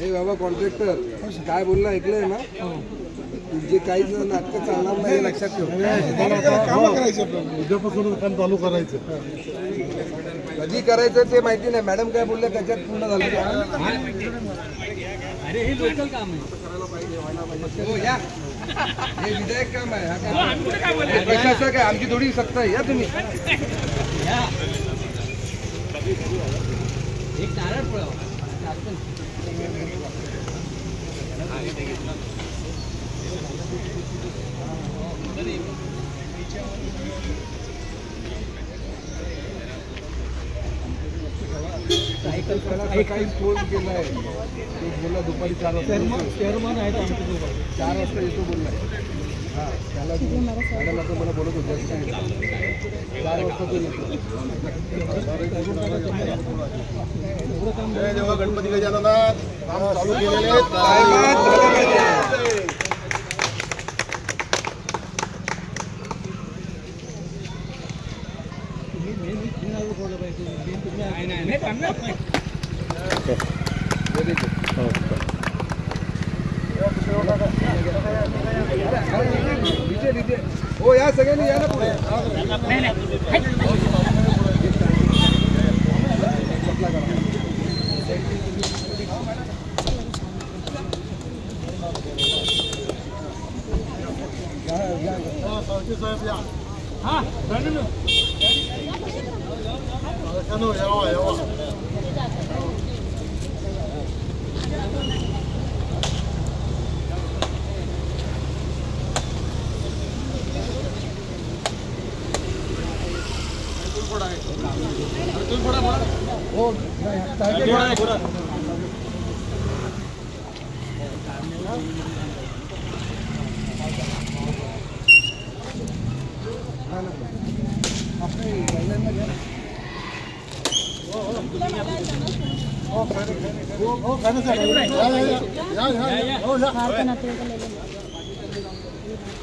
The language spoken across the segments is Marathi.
हे बाबा कॉन्ट्रॅक्टर काय बोलणं ऐकलंय ना, जे काही नाटकं चालणार नाही लक्षात ठेव. उद्यापासून काम चालू करायचं. कधी करायचं ते माहिती नाही. मॅडम काय बोलल्या त्याच्यात पूर्ण झालं. अरे हे लोकल काम आहे. हो या, हे विधायक काम आहे. प्रशासक आहे, आमची थोडी सत्ता आहे. या तुम्ही एक नारळ पळाव. काही फोन केलाय, बोलला दुपारी 4 वाजता. चेअरमन आहेत आमच्या सोबत. 4 वाजता येतो बोललाय. हा त्याला मॅडम आता मला बोलत होत्या 4 वाजता तो येतो. जेव्हा गणपती गजाननात काम चालू केलेले हो या सगळ्यांनी या ना पुढे.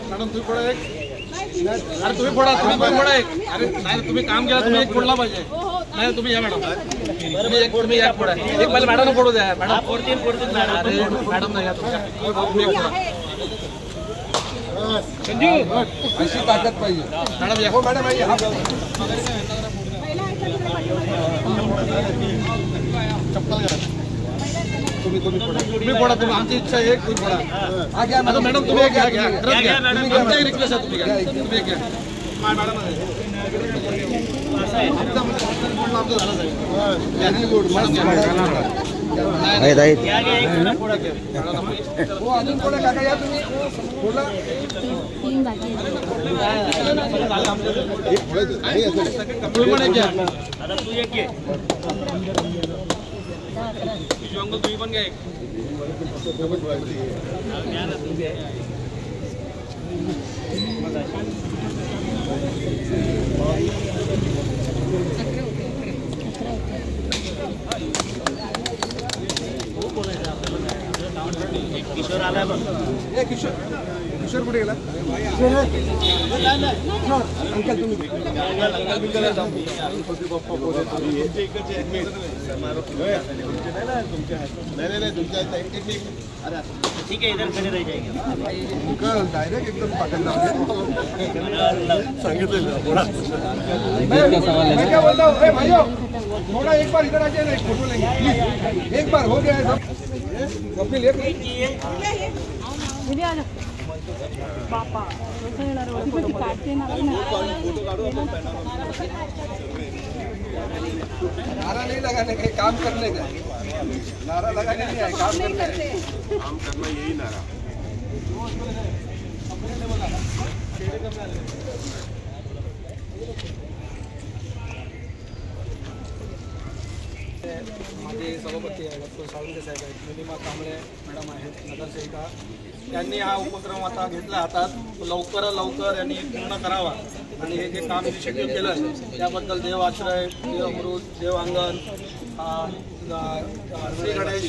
मॅडम तुम्ही फोडा एक. अरे तुम्ही फोडा एक. अरे नाही तुम्ही काम केलं, तुम्ही एक फोडला पाहिजे. नाही तुम्ही या मॅडम, तुम्ही या फोडा एक. पहिले मॅडम फोडू द्या. मॅडम फोडतील मॅडम नाही या तुमच्या. संजू अशी ताकद पाहिजे मॅडम या. हो मॅडम चप्पल करा. तुम्ही फोडा. तुम्ही आमची इच्छा आहे तुम्ही फोडा. हा घ्या आता मॅडम तुम्ही एक घ्या. आमच्या रिक्वेस्ट आहे, तुम्ही घ्या. तुम्ही एक घ्या. मॅडम हो अजून कोणा काका या तुम्ही बोला. तुम्ही पण एक घ्या. अंकल तुम्ही पण घ्या एक. किशोर आला बघ. किशोर कुठे गेला? अंकल तुम्ही ठीक है, इधर खड़े रह जाएंगे. डायरेक्ट एकदम पाठवलं. मैं क्या बोलता हूँ भाइयों, थोड़ा एक बार इधर आ जाए ना, एक फोटो लेंगे प्लीज. एक बार हो गया है सब. अपनी ले बापा काटते ना. नारा नहीं लगाने का, काम करने का. नारा लगाने नहीं है, काम करने का. काम करना यही नारा. माझे सभापती आहे डॉक्टर साळुंके साहेब आहेत, निलिमा कांबळे मॅडम आहेत, नगरसेविका. त्यांनी हा उपक्रम आता घेतला हातात. लवकरात लवकर यांनी पूर्ण करावा आणि हे जे काम इनिशिएटिव्ह केलं आहे त्याबद्दल देव आश्रय, देव अमृत, देव अंगण, श्री गणेश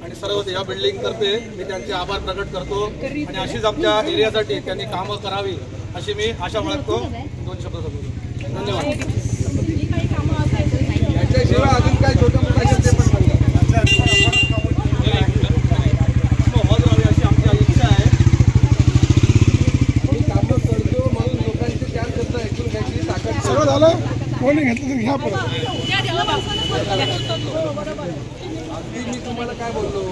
आणि सर्व या बिल्डिंगतर्फे मी त्यांचे आभार प्रकट करतो. आणि अशीच आमच्या एरियासाठी त्यांनी कामं करावी अशी मी आशा बाळगतो. 2 शब्द सांगतो. धन्यवाद. याच्याशिवाय अजून काय छोटं मोठं असेल ते पण सांगा. कोणी घेतलं तर घ्या परत. त्या देवापासूनच बरोबर. अगदी मी तुम्हाला काय बोललो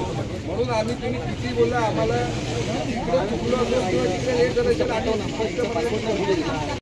म्हणून आम्ही तुम्ही किती बोलला आम्हाला तिकडे चुकलो असं किंवा तिकडे लेट झालं आठवणार